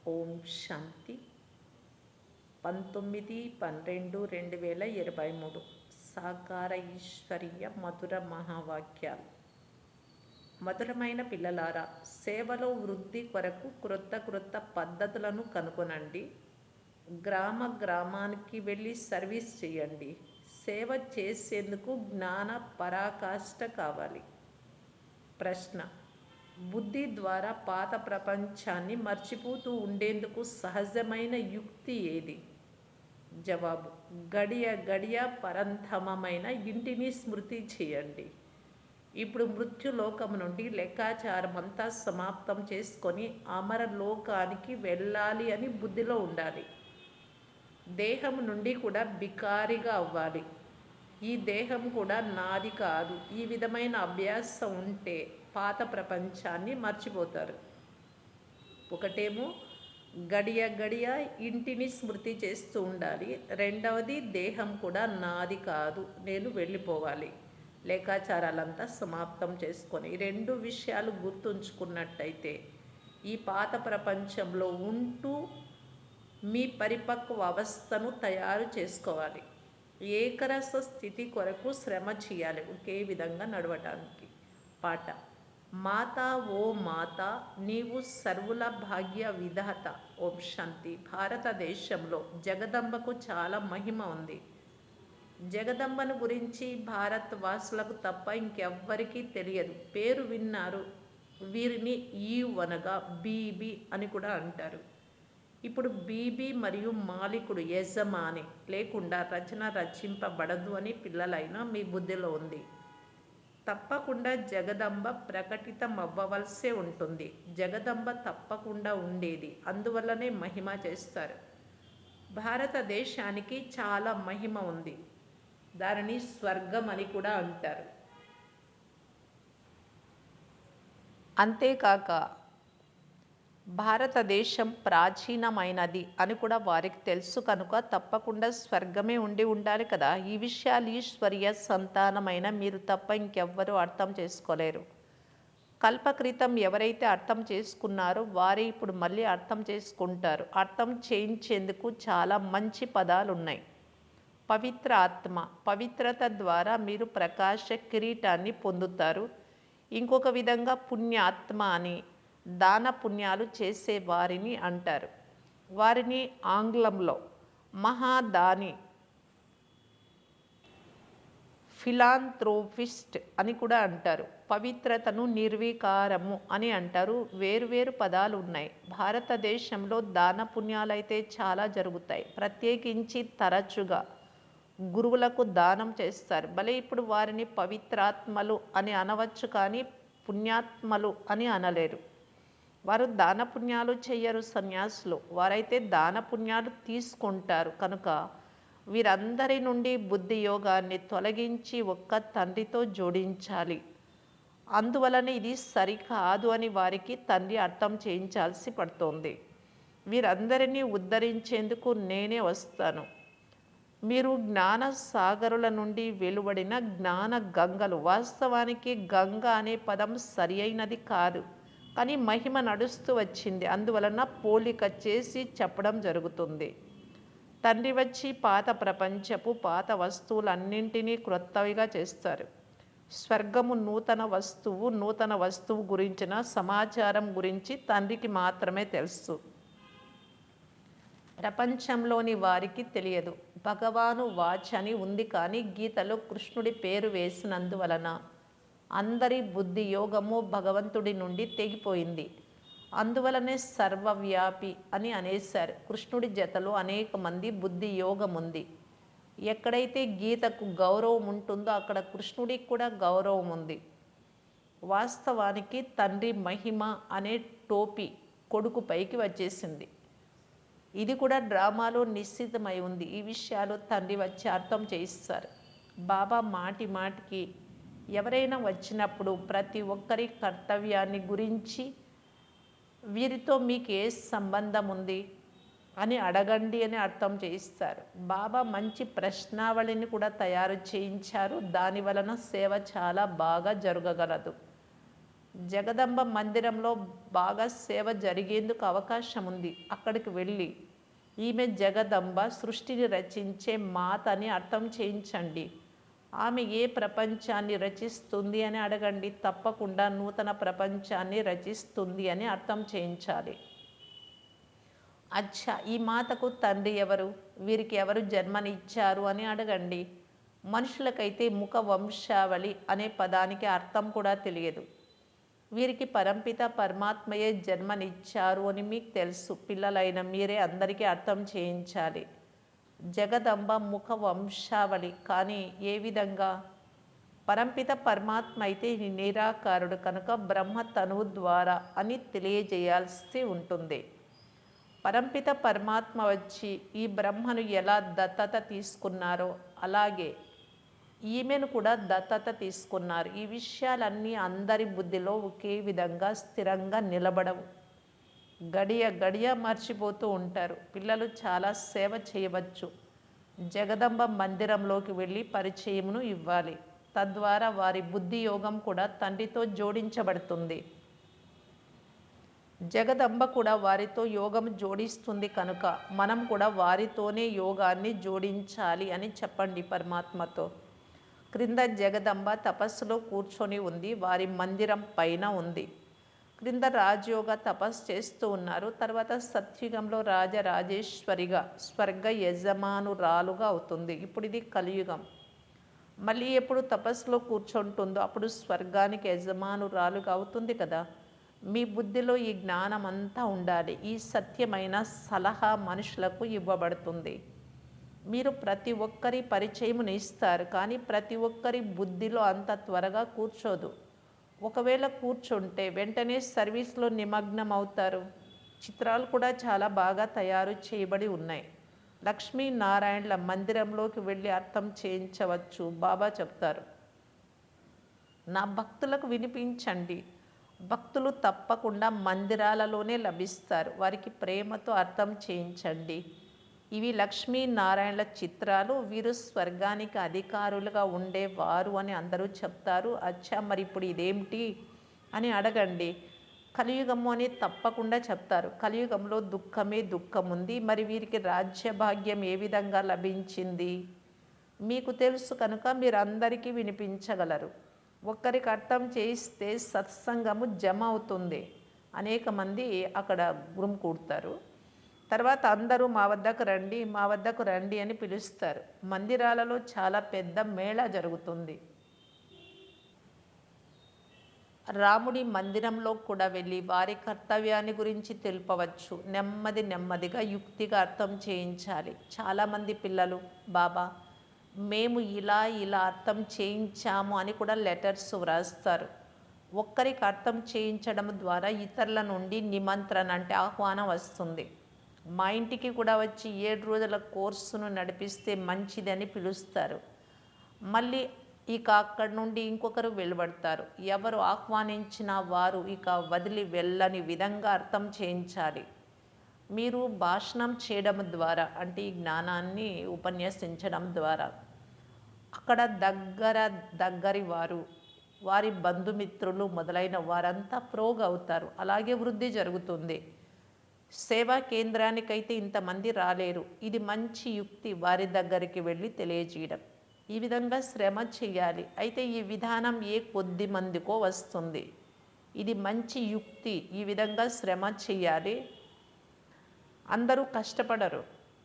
ఓం శాంతి 19/12/2023 సాకార ఈశ్వరీయ మధుర మహావాక్యాలు. మధురమైన పిల్లలారా, సేవలో వృద్ధి కొరకు క్రొత్త పద్ధతులను కనుగొనండి. గ్రామానికి వెళ్ళి సర్వీస్ చేయండి. సేవ చేసేందుకు జ్ఞాన పరాకాష్ఠ కావాలి. ప్రశ్న: బుద్ధి ద్వారా పాత ప్రపంచాన్ని మర్చిపోతూ ఉండేందుకు సహజమైన యుక్తి ఏది? జవాబు: గడియ పరంధామమైన ఇంటిని స్మృతి చేయండి. ఇప్పుడు మృత్యులోకం నుండి లెక్కాచారమంతా సమాప్తం చేసుకొని అమరలోకానికి వెళ్ళాలి అని బుద్ధిలో ఉండాలి. దేహం నుండి కూడా బికారిగా అవ్వాలి. ఈ దేహం కూడా నాది కాదు. ఈ విధమైన అభ్యాసం ఉంటే పాత ప్రపంచాన్ని మర్చిపోతారు. ఒకటేమో గడియ ఇంటిని స్మృతి చేస్తూ ఉండాలి. రెండవది, దేహం కూడా నాది కాదు, నేను వెళ్ళిపోవాలి, లెక్కాచారాలంతా సమాప్తం చేసుకొని. ఈ రెండు విషయాలు గుర్తుంచుకున్నట్టయితే ఈ పాత ప్రపంచంలో ఉంటూ మీ పరిపక్వ అవస్థను తయారు చేసుకోవాలి. ఏకరస స్థితి కొరకు శ్రమ చేయాలి, ఒకే విధంగా నడవటానికి. పాట: మాతా ఓ మాతా, నీవు సర్వుల భాగ్య విధాత. ఓం శాంతి. భారతదేశంలో జగదంబకు చాలా మహిమ ఉంది. జగదంబను గురించి భారత్ వాసులకు తప్ప ఇంకెవ్వరికీ తెలియదు. పేరు విన్నారు. వీరిని ఈవ్ అనగా బీబీ అని కూడా అంటారు. ఇప్పుడు బీబీ మరియు మాలికుడు యజమాని లేకుండా రచన రచింపబడదు అని పిల్లలైనా మీ బుద్ధిలో ఉంది. తప్పకుండా జగదంబ ప్రకటితమవ్వవలసే ఉంటుంది. జగదంబ తప్పకుండా ఉండేది, అందువల్లనే మహిమ చేస్తారు. భారతదేశానికి చాలా మహిమ ఉంది. దానిని స్వర్గం అని కూడా అంటారు. అంతేకాక భారతదేశం ప్రాచీనమైనది అని కూడా వారికి తెలుసు కనుక తప్పకుండా స్వర్గమే ఉండాలి కదా. ఈ విషయాలు ఈశ్వరీయ సంతానమైన మీరు తప్ప ఇంకెవ్వరూ అర్థం చేసుకోలేరు. కల్పక్రితం ఎవరైతే అర్థం చేసుకున్నారో వారే ఇప్పుడు మళ్ళీ అర్థం చేసుకుంటారు. అర్థం చేయించేందుకు చాలా మంచి పదాలు ఉన్నాయి. పవిత్ర ఆత్మ, పవిత్రత ద్వారా మీరు ప్రకాశ కిరీటాన్ని పొందుతారు. ఇంకొక విధంగా పుణ్యాత్మ అని దాన పుణ్యాలు చేసే వారిని అంటారు. వారిని ఆంగ్లంలో మహాదాని, ఫిలాంథ్రోపిస్ట్ అని కూడా అంటారు. పవిత్రతను నిర్వికారము అని అంటారు. వేరువేరు పదాలు ఉన్నాయి. భారతదేశంలో దాన పుణ్యాలైతే చాలా జరుగుతాయి. ప్రత్యేకించి తరచుగా గురువులకు దానం చేస్తారు. భలే ఇప్పుడు వారిని పవిత్రాత్మలు అని అనవచ్చు, కానీ పుణ్యాత్మలు అని అనలేరు. వారు దాన పుణ్యాలు చెయ్యరు. సన్యాసులు వారైతే దాన పుణ్యాలు తీసుకుంటారు. కనుక వీరందరి నుండి బుద్ధి యోగాన్ని తొలగించి ఒక్క తండ్రితో జోడించాలి. అందువలన ఇది సరికాదు అని వారికి తండ్రి అర్థం చేయించాల్సి పడుతోంది. వీరందరినీ ఉద్ధరించేందుకు నేనే వస్తాను. మీరు జ్ఞాన సాగరుల నుండి వెలువడిన జ్ఞాన గంగలు. వాస్తవానికి గంగ అనే పదం సరి అయినది కాదు, కానీ మహిమ నడుస్తూ వచ్చింది, అందువలన పోలిక చేసి చెప్పడం జరుగుతుంది. తండ్రి వచ్చి పాత ప్రపంచపు పాత వస్తువులన్నింటినీ క్రొత్తవిగా చేస్తారు. స్వర్గము నూతన వస్తువు గురించిన సమాచారం గురించి తండ్రికి మాత్రమే తెలుసు. ప్రపంచంలోని వారికి తెలియదు. భగవాను వాచ్ అని ఉంది, కానీ గీతలో కృష్ణుడి పేరు వేసినందువలన అందరి బుద్ధి యోగము భగవంతుడి నుండి తెగిపోయింది. అందువలనే సర్వవ్యాపి అని అనేశారు. కృష్ణుడి జతలో అనేక మంది బుద్ధి యోగం ఉంది. ఎక్కడైతే గీతకు గౌరవం ఉంటుందో అక్కడ కృష్ణుడికి కూడా గౌరవం ఉంది. వాస్తవానికి తండ్రి మహిమ అనే టోపీ కొడుకు పైకి వచ్చేసింది. ఇది కూడా డ్రామాలో నిశ్చితమై ఉంది. ఈ విషయాలు తండ్రి వచ్చి అర్థం చేయిస్తారు. బాబా మాటికి ఎవరైనా వచ్చినప్పుడు ప్రతి ఒక్కరి కర్తవ్యాన్ని గురించి, వీరితో మీకు ఏ సంబంధం ఉంది అని అడగండి అని అర్థం చేయిస్తారు. బాబా మంచి ప్రశ్నావళిని కూడా తయారు చేయించారు. దాని వలన సేవ చాలా బాగా జరగగలదు. జగదంబ మందిరంలో బాగా సేవ జరిగేందుకు అవకాశం ఉంది. అక్కడికి వెళ్ళి ఈమె జగదంబ సృష్టిని రచించే మాత అని అర్థం చేయించండి. ఆమె ఏ ప్రపంచాన్ని రచిస్తుంది అని అడగండి. తప్పకుండా నూతన ప్రపంచాన్ని రచిస్తుంది అని అర్థం చేయించాలి. అచ్చా, ఈ మాతకు తండ్రి ఎవరు, వీరికి ఎవరు జన్మనిచ్చారు అని అడగండి. మనుషులకైతే ముఖ వంశావళి అనే పదానికి అర్థం కూడా తెలియదు. వీరికి పరంపిత పరమాత్మయే జన్మనిచ్చారు అని మీకు తెలుసు. పిల్లలైన మీరే అందరికీ అర్థం చేయించాలి. జగదంబ ముఖ వంశావళి కానీ ఏ విధంగా? పరంపిత పరమాత్మ అయితే నిరాకారుడు కనుక బ్రహ్మ తనువు ద్వారా అని తెలియజేయాల్సి ఉంటుంది. పరంపిత పరమాత్మ వచ్చి ఈ బ్రహ్మను ఎలా దత్తత తీసుకున్నారో అలాగే ఈమెను కూడా దత్తత తీసుకున్నారు. ఈ విషయాలన్నీ అందరి బుద్ధిలో ఒకే విధంగా స్థిరంగా నిలబడవు. గడియ గడియ మర్చిపోతూ ఉంటారు. పిల్లలు చాలా సేవ చేయవచ్చు. జగదంబ మందిరంలోకి వెళ్ళి పరిచయమును ఇవ్వాలి. తద్వారా వారి బుద్ధి యోగం కూడా తండ్రితో జోడించబడుతుంది. జగదంబ కూడా వారితో యోగం జోడిస్తుంది కనుక మనం కూడా వారితోనే యోగాన్ని జోడించాలి అని చెప్పండి పరమాత్మతో. క్రింద జగదంబ తపస్సులో కూర్చొని ఉంది. వారి మందిరం పైన ఉంది. క్రింద రాజయోగ తపస్సు చేస్తూ ఉన్నారు. తర్వాత సత్యుగంలో రాజరాజేశ్వరిగా స్వర్గ యజమానురాలుగా అవుతుంది. ఇప్పుడు ఇది కలియుగం. మళ్ళీ ఎప్పుడు తపస్సులో కూర్చుంటుందో అప్పుడు స్వర్గానికి యజమానురాలుగా అవుతుంది కదా. మీ బుద్ధిలో ఈ జ్ఞానం అంతా ఉండాలి. ఈ సత్యమైన సలహా మనుషులకు ఇవ్వబడుతుంది. మీరు ప్రతి ఒక్కరి పరిచయమును ఇస్తారు, కానీ ప్రతి ఒక్కరి బుద్ధిలో అంత త్వరగా కూర్చోదు. ఒకవేళ కూర్చుంటే వెంటనే సర్వీస్లో నిమగ్నం అవుతారు. చిత్రాలు కూడా చాలా బాగా తయారు చేయబడి ఉన్నాయి. లక్ష్మీనారాయణల మందిరంలోకి వెళ్ళి అర్థం చేయించవచ్చు. బాబా చెప్తారు, నా భక్తులకు వినిపించండి. భక్తులు తప్పకుండా మందిరాలలోనే లభిస్తారు. వారికి ప్రేమతో అర్థం చేయించండి. ఇవి లక్ష్మీనారాయణల చిత్రాలు. వీరు స్వర్గానికి అధికారులుగా ఉండేవారు అని అందరూ చెప్తారు. అచ్చా, మరి ఇప్పుడు ఇదేమిటి అని అడగండి. కలియుగము అని తప్పకుండా చెప్తారు. కలియుగంలో దుఃఖమే దుఃఖం ఉంది. మరి వీరికి రాజ్యభాగ్యం ఏ విధంగా లభించింది? మీకు తెలుసు కనుక మీరు అందరికీ వినిపించగలరు. ఒక్కరికి అర్థం చేయిస్తే సత్సంగము జమ అవుతుంది. అనేక మంది అక్కడ గుమికూడతారు. తర్వాత అందరూ మా వద్దకు రండి, మా వద్దకు రండి అని పిలుస్తారు. మందిరాలలో చాలా పెద్ద మేళా జరుగుతుంది. రాముడి మందిరంలో కూడా వెళ్ళి వారి కర్తవ్యాన్ని గురించి తెలుపవచ్చు. నెమ్మది నెమ్మదిగా యుక్తిగా అర్థం చేయించాలి. చాలామంది పిల్లలు, బాబా మేము ఇలా ఇలా అర్థం చేయించాము అని కూడా లెటర్స్ వ్రాస్తారు. ఒక్కరికి అర్థం చేయించడం ద్వారా ఇతరుల నుండి నిమంత్రణ అంటే ఆహ్వానం వస్తుంది. మా ఇంటికి కూడా వచ్చి 7 రోజుల కోర్సును నడిపిస్తే మంచిదని పిలుస్తారు. మళ్ళీ ఇక అక్కడి నుండి ఇంకొకరు వెలువడతారు. ఎవరు ఆహ్వానించినా వారు ఇక వదిలి వెళ్ళని విధంగా అర్థం చేయించాలి. మీరు భాషణం చేయడం ద్వారా అంటే ఈ జ్ఞానాన్ని ఉపన్యసించడం ద్వారా అక్కడ దగ్గరి వారు, వారి బంధుమిత్రులు మొదలైన వారంతా ప్రోగవుతారు. అలాగే వృద్ధి జరుగుతుంది. సేవా కేంద్రానికైతే ఇంతమంది రాలేరు. ఇది మంచి యుక్తి వారి దగ్గరికి వెళ్ళి తెలియజేయడం. ఈ విధంగా శ్రమ చేయాలి. అయితే ఈ విధానం ఏ కొద్ది మందికో వస్తుంది. ఇది మంచి యుక్తి. ఈ విధంగా శ్రమ చేయాలి. అందరూ కష్టపడరు.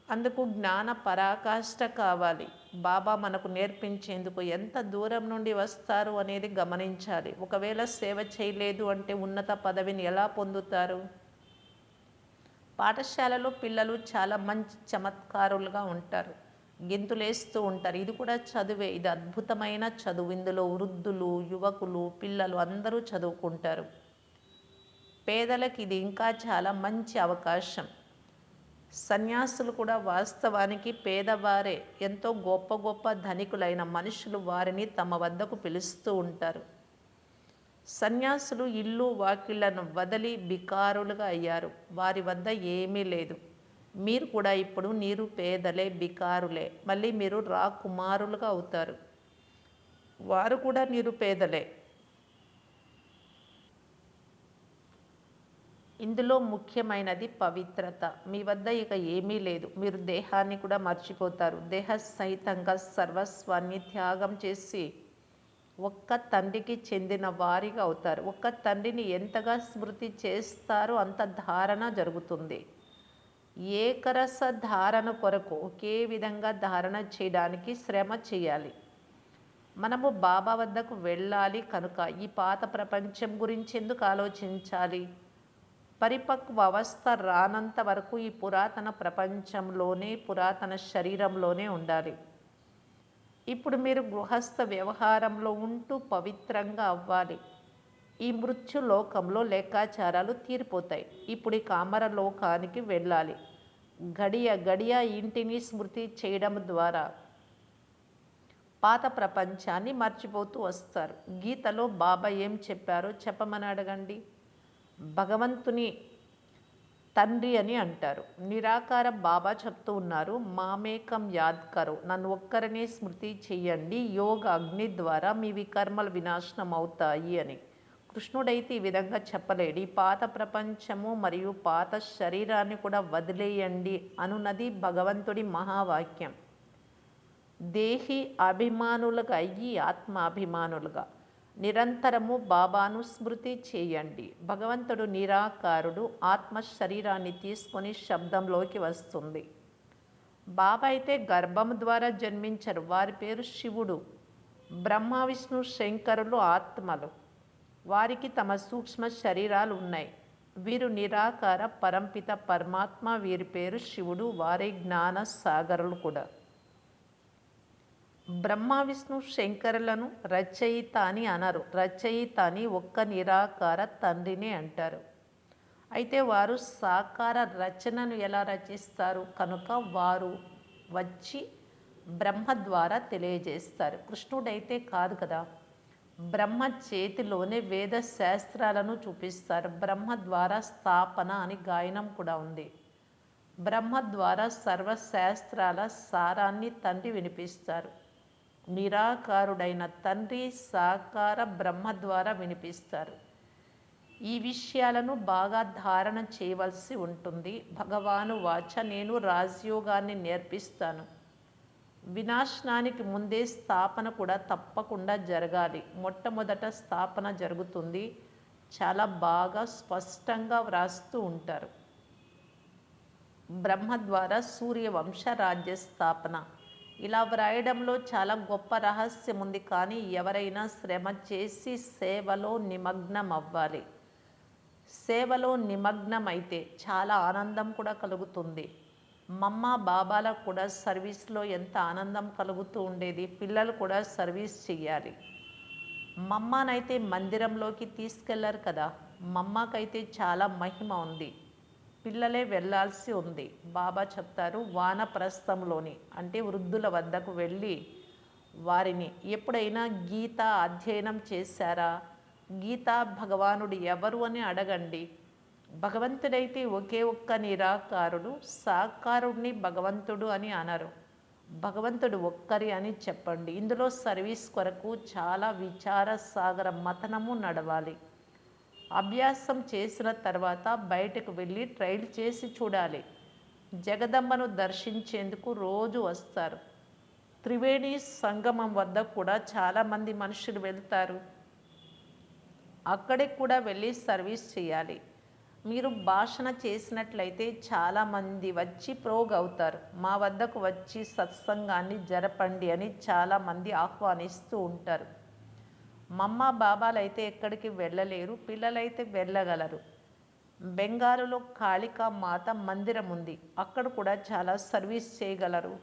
అందుకు జ్ఞాన పరాకాష్ఠ కావాలి. బాబా మనకు నేర్పించేందుకు ఎంత దూరం నుండి వస్తారు అనేది గమనించాలి. ఒకవేళ సేవ చేయలేదు అంటే ఉన్నత పదవిని ఎలా పొందుతారు? పాఠశాలలో పిల్లలు చాలా మంచి చమత్కారులుగా ఉంటారు. గెంతులేస్తూ ఉంటారు. ఇది కూడా చదువే. ఇది అద్భుతమైన చదువు. ఇందులో వృద్ధులు, యువకులు, పిల్లలు అందరూ చదువుకుంటారు. పేదలకు ఇది ఇంకా చాలా మంచి అవకాశం. సన్యాసులు కూడా వాస్తవానికి పేదవారే. ఎంతో గొప్ప గొప్ప ధనికులైన మనుషులు వారిని తమ వద్దకు పిలుస్తూ ఉంటారు. సన్యాసులు ఇల్లు వాకిళ్లను వదిలి బికారులుగా అయ్యారు. వారి వద్ద ఏమీ లేదు. మీరు కూడా ఇప్పుడు నిరుపేదలే, బికారులే. మళ్ళీ మీరు రాకుమారులుగా అవుతారు. వారు కూడా నిరుపేదలే. ఇందులో ముఖ్యమైనది పవిత్రత. మీ వద్ద ఇక ఏమీ లేదు. మీరు దేహాన్ని కూడా మర్చిపోతారు. దేహ సహితంగా సర్వస్వాన్ని త్యాగం చేసి ఒక్క తండ్రికి చెందిన వారిగా అవుతారు. ఒక్క తండ్రిని ఎంతగా స్మృతి చేస్తారో అంత ధారణ జరుగుతుంది. ఏకరస ధారణ కొరకు ఒకే విధంగా ధారణ చేయడానికి శ్రమ చేయాలి. మనము బాబా వద్దకు వెళ్ళాలి కనుక ఈ పాత ప్రపంచం గురించి ఎందుకు ఆలోచించాలి? పరిపక్వ అవస్థ రానంత వరకు ఈ పురాతన ప్రపంచంలోనే, పురాతన శరీరంలోనే ఉండాలి. ఇప్పుడు మీరు గృహస్థ వ్యవహారంలో ఉంటూ పవిత్రంగా అవ్వాలి. ఈ మృత్యు లోకంలో లెక్కాచారాలు తీరిపోతాయి. ఇప్పుడు ఈ కామర లోకానికి వెళ్ళాలి. గడియ గడియ ఇంటిని స్మృతి చేయడం ద్వారా పాత ప్రపంచాన్ని మర్చిపోతూ వస్తారు. గీతలో బాబా ఏం చెప్పారో చెప్పమని అడగండి. భగవంతుని తండ్రి అని అంటారు. నిరాకార బాబా చెప్తూ ఉన్నారు, మామేకం యాద్ కరో, నన్ను ఒక్కరినే స్మృతి చెయ్యండి, యోగ అగ్ని ద్వారా మీ వికర్మల వినాశనం అవుతాయి అని. కృష్ణుడైతే ఈ విధంగా చెప్పలేడు. ఈ పాత ప్రపంచము మరియు పాత శరీరాన్ని కూడా వదిలేయండి అనున్నది భగవంతుడి మహావాక్యం. దేహి అభిమానులుగా అయ్యి ఆత్మాభిమానులుగా నిరంతరము బాబాను స్మృతి చేయండి. భగవంతుడు నిరాకారుడు. ఆత్మ శరీరాన్ని తీసుకొని శబ్దంలోకి వస్తుంది. బాబా అయితే గర్భం ద్వారా జన్మించరు. వారి పేరు శివుడు. బ్రహ్మ విష్ణు శంకరులు ఆత్మలు. వారికి తమ సూక్ష్మ శరీరాలు ఉన్నాయి. వీరు నిరాకార పరంపిత పరమాత్మ. వీరి పేరు శివుడు. వారే జ్ఞాన సాగరులు కూడా. బ్రహ్మ విష్ణు శంకరులను రచయిత అని అనరు. రచయిత అని ఒక్క నిరాకార తండ్రిని అంటారు. అయితే వారు సాకార రచనను ఎలా రచిస్తారు? కనుక వారు వచ్చి బ్రహ్మ ద్వారా తెలియజేస్తారు. కృష్ణుడైతే కాదు కదా. బ్రహ్మ చేతిలోనే వేద శాస్త్రాలను చూపిస్తారు. బ్రహ్మ ద్వారా స్థాపన అని గాయనం కూడా ఉంది. బ్రహ్మ ద్వారా సర్వశాస్త్రాల సారాన్ని తండ్రి వినిపిస్తారు. నిరాకారుడైన తండ్రి సాకార బ్రహ్మ ద్వారా వినిపిస్తారు. ఈ విషయాలను బాగా ధారణ చేయవలసి ఉంటుంది. భగవాను వాచ, నేను రాజయోగాన్ని నేర్పిస్తాను. వినాశనానికి ముందే స్థాపన కూడా తప్పకుండా జరగాలి. మొట్టమొదట స్థాపన జరుగుతుంది. చాలా బాగా స్పష్టంగా వ్రాస్తూ ఉంటారు. బ్రహ్మ ద్వారా సూర్యవంశ రాజ్య స్థాపన. ఇలా వ్రాయడంలో చాలా గొప్ప రహస్యం ఉంది. కానీ ఎవరైనా శ్రమ చేసి సేవలో నిమగ్నం అవ్వాలి. సేవలో నిమగ్నమైతే చాలా ఆనందం కూడా కలుగుతుంది. మమ్మ బాబాలకు కూడా సర్వీస్లో ఎంత ఆనందం కలుగుతూ ఉండేది. పిల్లలు కూడా సర్వీస్ చెయ్యాలి. మమ్మనైతే మందిరంలోకి తీసుకెళ్లరు కదా. మమ్మకైతే చాలా మహిమ ఉంది. పిల్లలే వెళ్ళాల్సి ఉంది. బాబా చెప్తారు, వానప్రస్థంలోని అంటే వృద్ధుల వద్దకు వెళ్ళి వారిని, ఎప్పుడైనా గీత అధ్యయనం చేశారా? గీతా భగవానుడు ఎవరు అని అడగండి. భగవంతుడైతే ఒకే ఒక్క నిరాకారుడు. సాకారుడిని భగవంతుడు అని అనరు. భగవంతుడు ఒక్కరి అని చెప్పండి. ఇందులో సర్వీస్ కొరకు చాలా విచార సాగర మథనము నడవాలి. అభ్యాసం చేసిన తర్వాత బయటకు వెళ్ళి ట్రైల్ చేసి చూడాలి. జగదంబను దర్శించేందుకు రోజు వస్తారు. త్రివేణి సంగమం వద్ద కూడా చాలామంది మనుషులు వెళ్తారు. అక్కడికి కూడా వెళ్ళి సర్వీస్ చేయాలి. మీరు భాషణ చేసినట్లయితే చాలామంది వచ్చి ప్రోగ్ అవుతారు. మా వద్దకు వచ్చి సత్సంగాన్ని జరపండి అని చాలామంది ఆహ్వానిస్తూ ఉంటారు. మమ్మ బాబాలైతే ఎక్కడికి వెళ్ళలేరు. పిల్లలైతే వెళ్ళగలరు. బెంగాలులో కాళికా మాత మందిరం ఉంది. అక్కడ కూడా చాలా సర్వీస్ చేయగలరు.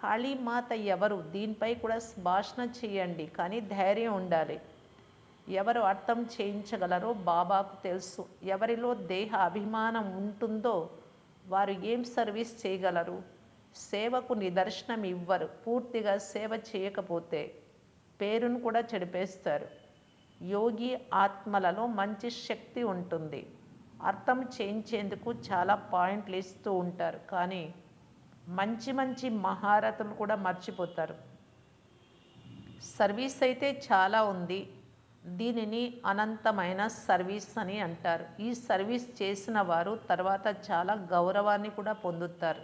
కాళీమాత ఎవరు? దీనిపై కూడా భాషణ చేయండి. కానీ ధైర్యం ఉండాలి. ఎవరు అర్థం చేయించగలరో బాబాకు తెలుసు. ఎవరిలో దేహ అభిమానం ఉంటుందో వారు ఏం సర్వీస్ చేయగలరు? సేవకు నిదర్శనం ఇవ్వరు. పూర్తిగా సేవ చేయకపోతే పేరును కూడా చెడిపేస్తారు. యోగి ఆత్మలలో మంచి శక్తి ఉంటుంది. అర్థం చేయించేందుకు చాలా పాయింట్లు ఇస్తూ ఉంటారు. కానీ మంచి మంచి మహారథులు కూడా మర్చిపోతారు. సర్వీస్ అయితే చాలా ఉంది. దీనిని అనంతమైన సర్వీస్ అని అంటారు. ఈ సర్వీస్ చేసిన వారు తర్వాత చాలా గౌరవాన్ని కూడా పొందుతారు.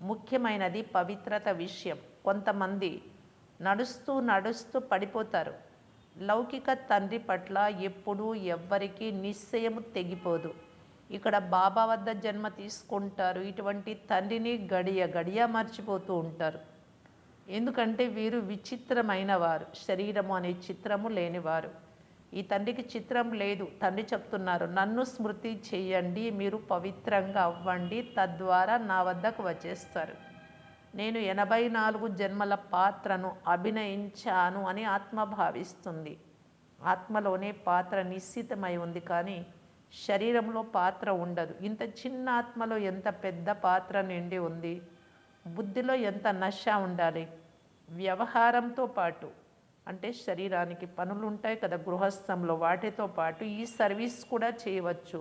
ముఖ్యమైనది పవిత్రత విషయం. కొంతమంది నడుస్తూ నడుస్తూ పడిపోతారు. లౌకిక తండ్రి పట్ల ఎప్పుడూ ఎవ్వరికీ నిశ్చయము తెగిపోదు. ఇక్కడ బాబా వద్ద జన్మ తీసుకుంటారు. ఇటువంటి తండ్రిని గడియ గడియ మర్చిపోతూ ఉంటారు. ఎందుకంటే వీరు విచిత్రమైన వారు, శరీరము అనే చిత్రము లేనివారు. ఈ తండ్రికి చిత్రం లేదు. తండ్రి చెప్తున్నారు, నన్ను స్మృతి చేయండి, మీరు పవిత్రంగా అవ్వండి, తద్వారా నా వద్దకు వచ్చేస్తారు. నేను 84 జన్మల పాత్రను అభినయించాను అని ఆత్మ భావిస్తుంది. ఆత్మలోనే పాత్ర నిశ్చితమై ఉంది, కానీ శరీరంలో పాత్ర ఉండదు. ఇంత చిన్న ఆత్మలో ఎంత పెద్ద పాత్ర నిండి ఉంది. బుద్ధిలో ఎంత నశ ఉండాలి. వ్యవహారంతో పాటు, అంటే శరీరానికి పనులు ఉంటాయి కదా గృహస్థంలో, వాటితో పాటు ఈ సర్వీస్ కూడా చేయవచ్చు.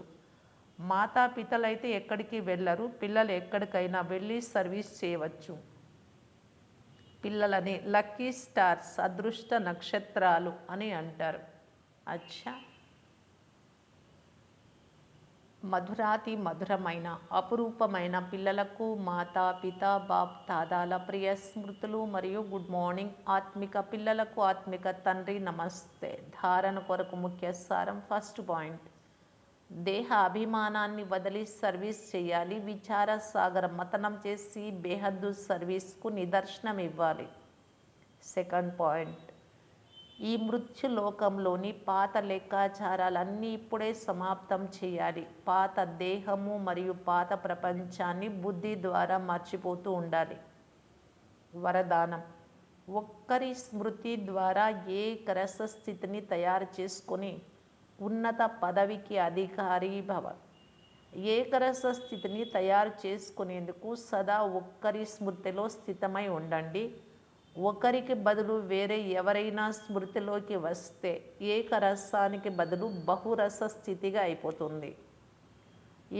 మాతాపితలైతే ఎక్కడికి వెళ్ళరు, పిల్లలు ఎక్కడికైనా వెళ్ళి సర్వీస్ చేయవచ్చు. పిల్లలని లక్కీ స్టార్స్, అదృష్ట నక్షత్రాలు అని అంటారు. అచ్చా, మధురాతి మధురమైన అపురూపమైన పిల్లలకు మాతా పిత బాప్ దాదాల ప్రియ స్మృతులు మరియు గుడ్ మార్నింగ్. ఆత్మిక పిల్లలకు ఆత్మిక తండ్రి నమస్తే. ధారణ కొరకు ముఖ్య సారం. ఫస్ట్ పాయింట్, దేహ అభిమానాన్ని వదిలి సర్వీస్ చేయాలి. విచార సాగర మతనం చేసి బేహద్దు సర్వీస్కు నిదర్శనం ఇవ్వాలి. సెకండ్ పాయింట్, ఈ మృత్యులోకంలోని పాత లెక్కాచారాలన్నీ ఇప్పుడే సమాప్తం చేయాలి. పాత దేహము మరియు పాత ప్రపంచాన్ని బుద్ధి ద్వారా మర్చిపోతూ ఉండాలి. వరదానం, ఒక్కరి స్మృతి ద్వారా ఏకరస స్థితిని తయారు చేసుకొని ఉన్నత పదవికి అధికారి భవ. ఏకరస స్థితిని తయారు చేసుకునేందుకు సదా ఒక్కరి స్మృతిలో స్థితమై ఉండండి. ఒకరికి బదులు వేరే ఎవరైనా స్మృతిలోకి వస్తే ఏకరసానికి బదులు బహురస స్థితిగా అయిపోతుంది.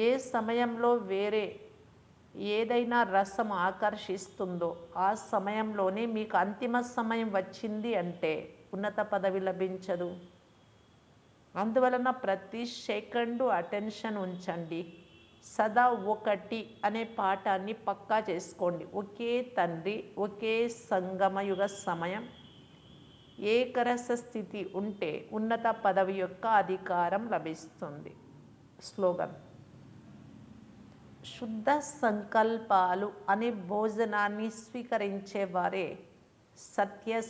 ఏ సమయంలో వేరే ఏదైనా రసం ఆకర్షిస్తుందో ఆ సమయంలోనే మీకు అంతిమ సమయం వచ్చింది అంటే ఉన్నత పదవి లభించదు. అందువలన ప్రతి సెకండు అటెన్షన్ ఉంచండి. సదా ఒకటి అనే పాఠాన్ని పక్కా చేసుకోండి. ఒకే తండ్రి, ఒకే సంగమయుగ సమయం, ఏకరస స్థితి ఉంటే ఉన్నత పదవి యొక్క అధికారం లభిస్తుంది. స్లోగన్, శుద్ధ సంకల్పాలు అనే భోజనాన్ని స్వీకరించేవారే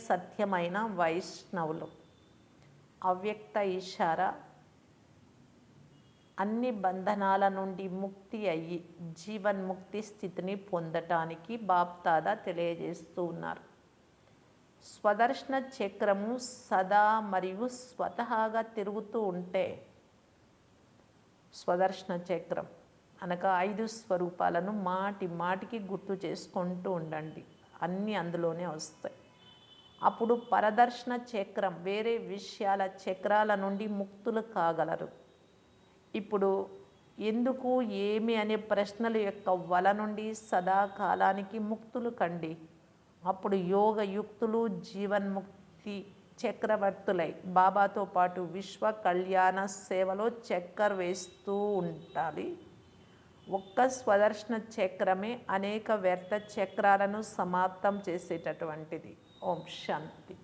సత్యమైన వైష్ణవులు. అవ్యక్త ఇషారా, అన్ని బంధనాల నుండి ముక్తి అయ్యి జీవన్ముక్తి స్థితిని పొందటానికి బాప్ దాదా తెలియజేస్తూ ఉన్నారు. స్వదర్శన చక్రము సదా మరియు స్వతహాగా తిరుగుతూ ఉంటే, స్వదర్శన చక్రం అనగా 5 స్వరూపాలను మాటి మాటికి గుర్తు చేసుకుంటూ ఉండండి. అన్నీ అందులోనే వస్తాయి. అప్పుడు పరదర్శన చక్రం, వేరే విషయాల చక్రాల నుండి ముక్తులు కాగలరు. ఇప్పుడు ఎందుకు, ఏమి అనే ప్రశ్నల యొక్క వల నుండి సదాకాలానికి ముక్తులు కండి. అప్పుడు యోగయుక్తులు, జీవన్ముక్తి చక్రవర్తులై బాబాతో పాటు విశ్వ కళ్యాణ సేవలో చక్కర్ వేస్తూ ఉండాలి. ఒక్క స్వదర్శన చక్రమే అనేక వ్యర్థ చక్రాలను సమాప్తం చేసేటటువంటిది. ఓం శాంతి.